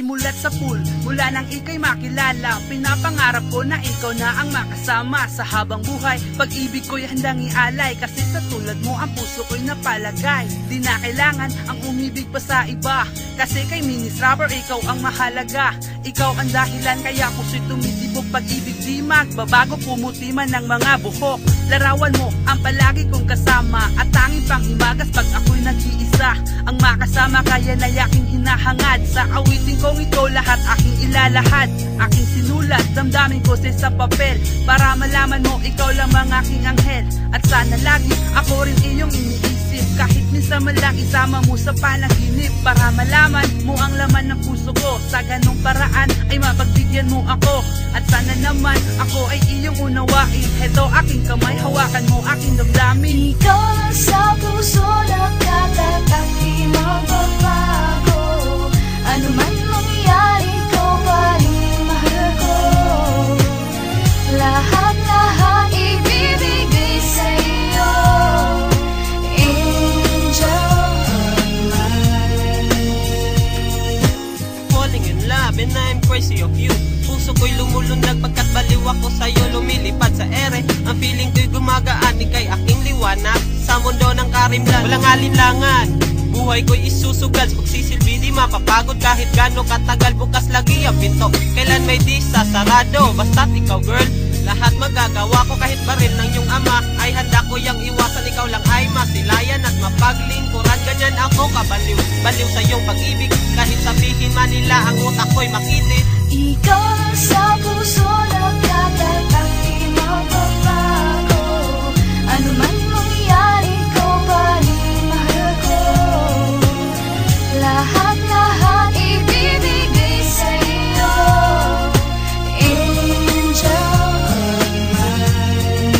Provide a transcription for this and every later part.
Nagsimulat sa pool, mula nang ika'y makilala. Pinapangarap ko na ikaw na ang makasama sa habang buhay. Pag-ibig ko'y handang ialay, kasi sa tulad mo ang puso ko'y napalagay. Di na kailangan ang umibig pa sa iba, kasi kay Minis Rubber ikaw ang mahalaga. Ikaw ang dahilan kaya puso'y tumitibok. Pag-ibig di magbabago, pumuti man ng mga buhok. Larawan mo ang palagi kong kasama, at tanging panghimagas pag ako'y nag-iisa. Ang makasama kaya na aking hinahangad. Sa awitin kong ito lahat aking ilalahad. Aking sinulat, damdamin ko sa papel, para malaman mo ikaw lamang aking anghel. At sana lagi ako rin iyong iniisip, kahit minsan man lang isama mo sa panaginip, para malaman mo ang laman ng puso ko. Sa ganong paraan ay mapagbigyan mo ako, at sana naman ako ay iyong unawain. Heto aking kamay, hawakan mo aking damdamin. Ikaw lang sa puso nakatatak, di magbabago. Ano man mangyari, ikaw pa rin mahal ko. Lahat-lahat ibibigay sa'yo, angel of mine. Falling in love and I'm crazy of you. Puso ko'y lumulundag pagkat baliw ako sa'yo, lumilipad sa ere. Ang feeling ko'y gumagaan, ika'y aking liwanag sa mundo ng karimlan. Walang alinlangan, buhay ko'y isusugal. Pagsisilbi di mapapagod, kahit gano'ng katagal. Bukas lagi ang pinto, kailan may di sasarado. Basta't ikaw girl, lahat magagawa ko. Kahit baril ng iyong ama ay handa ko yang iwasan. Ikaw lang ay masilayan at mapaglingkuran. Ganyan ako kabaliw, baliw sa iyong pag-ibig. Kahit sabihin man nila ang utak ko'y makitid. Ikaw lang sa puso nakatatak, di magbabago. Ano man mangyari, ikaw pa rin mahal ko. Lahat-lahat ibibigay sa'yo, angel of mine.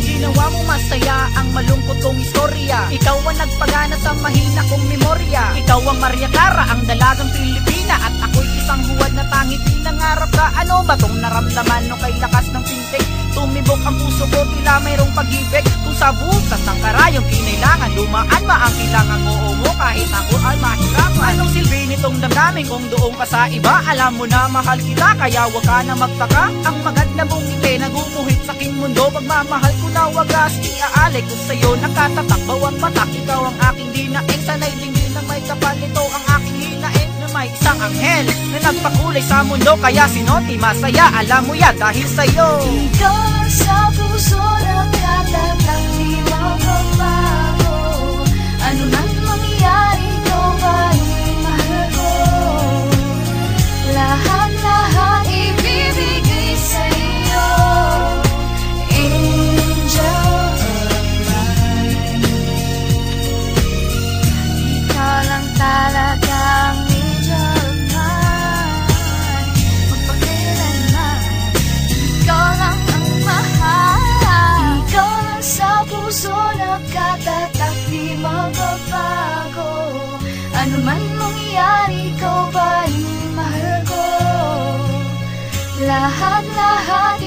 Ginawa mo masaya ang malungkot kong istorya. Ikaw ang nagpagana sa mahina kong memorya. Ikaw ang Maria Clara, ang dalagang Pilipina, at ako'y isang huwad na tanging pinangarap ka. Ano ba tong naramdaman nung kay lakas ng pintig? Tumibok ang puso ko, tila mayroong pag-ibig. Kung sa butas ng karayong kinailangan, dumaan ang kailangan oo mo kahit ako ay mahirapan. Anong silbi nitong damdamin kung doon ka sa iba? Alam mo na mahal kita, kaya wag ka na magtaka. Ang maganda mong ngiti na gumuhit sa aking mundo. Pagmamahal ko na wagas, iaalay ko sa'yo. Nakatatak bawang patak, ikaw ang aking dinaing. Sana'y dinggin ng may kapal, ito ang aking hinaing. Na may isang anghel na nagpakulay sa mundo, kaya sinoti masaya. Alam mo yan dahil sa'yo. Ikaw lang sa puso nakatatak, di magbabago. Ano man mangyari, ikaw pa rin mahal ko. Lahat-lahat ibibigay sa'yo, angel of mine. Ikaw lang talagang angel of mine. Magpakailanman, ikaw lang ang mahal. Ikaw lang sa puso nakatatak, di magbabago. Ano man mangyari, ikaw pa rin mahal ko. Lahat-lahat